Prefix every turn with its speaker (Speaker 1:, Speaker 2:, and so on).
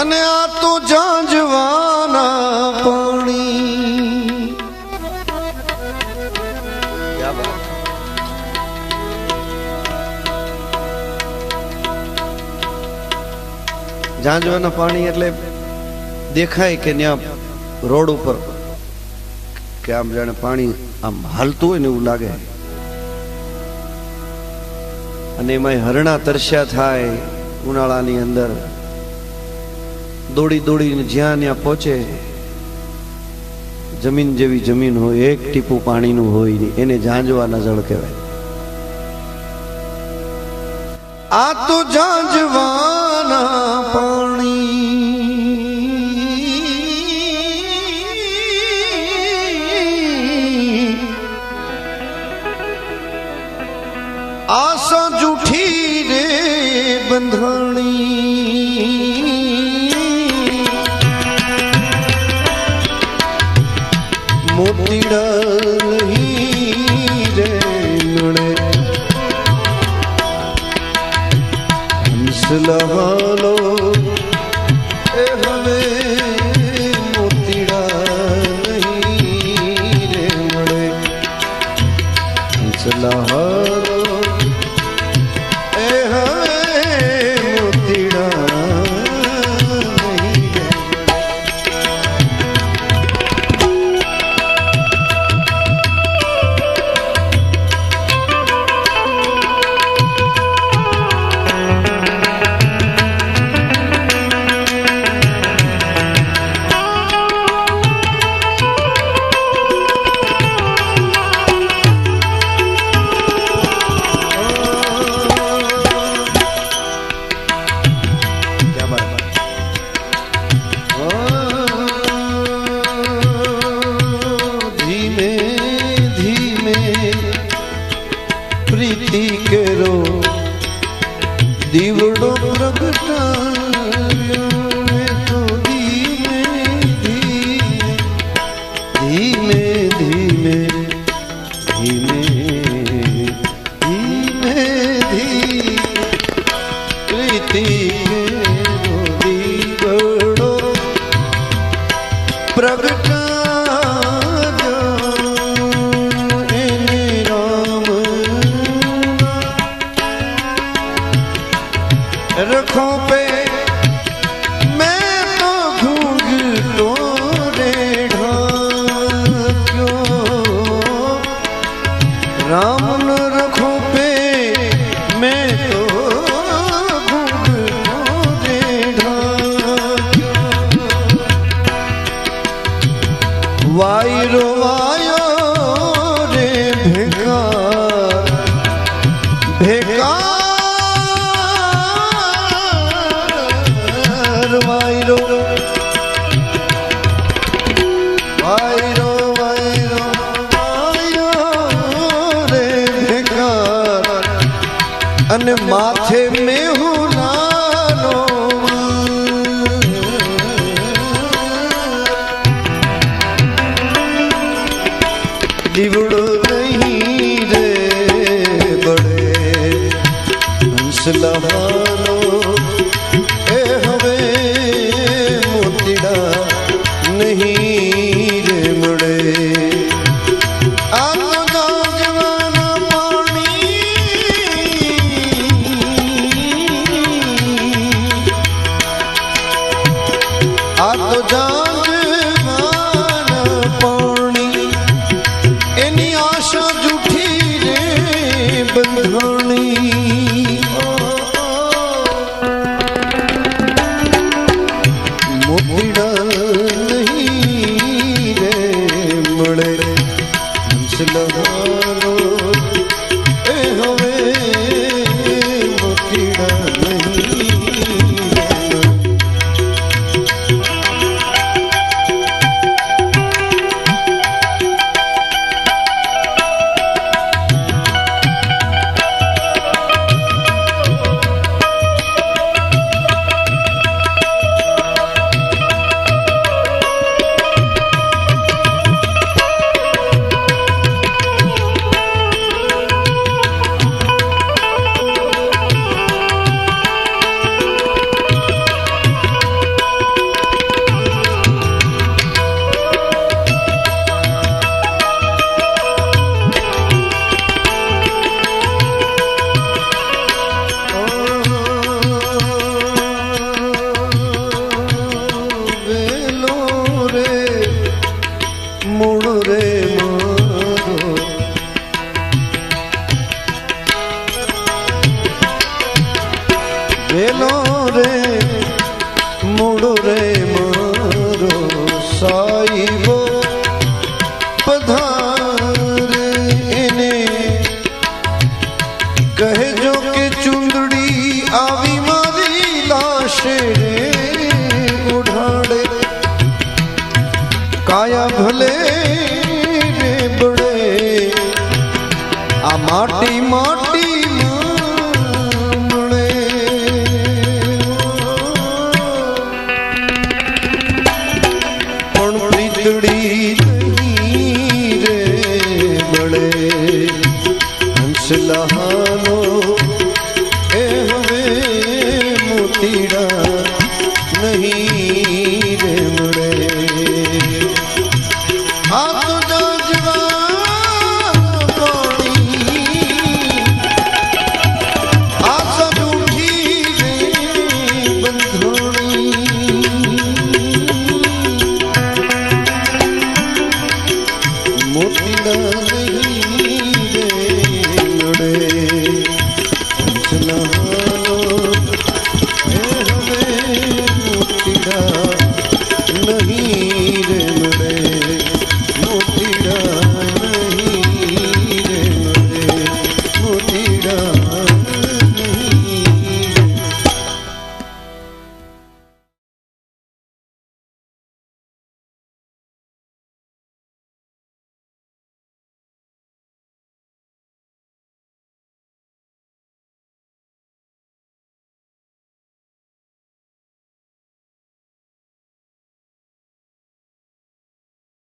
Speaker 1: અને આ તો ઝાંઝવાના પાણી ઝાંઝવાના પાણી એટલે દેખાય કે ત્યાં રોડ ઉપર કે આમ જાણે પાણી આમ હાલતું હોય ને એવું લાગે અને એમાં હરણા તરસ્યા થાય ઉનાળાની અંદર દોડી દોડીને જ્યાં ત્યાં પહોંચે જમીન જેવી જમીન હોય એક ટીપું પાણીનું હોય નહીં એને ઝાંઝવાના જળ કહેવાય આ તો ઝાંઝવાના પાણી આશા જૂઠી રે બંધાણી મોતીડા નહીં રે મળે હંસલહાલો એ હવે મોતીડા નહીં રે મળે હંસલહાલો केरो दीवड़ो प्रगटायो तो धीमे धीमे धीमे धीमे धीमे धीमे प्रीति केरो दीवड़ो प्रगटायो रखो पे मैं तो घूंघटो रे ढाक्यो राम न रखो पे मैं तो घूंघटो रे ढाक्यो वायरो वायो रे भेकार भेकार વેલો રે મૂળ રે મારો સાઈબો પધારે એને કહેજો કે ચુંદડી આવી મારી લાશે ઉઢાડે કાયા ભલે રે બડે આ માટી માં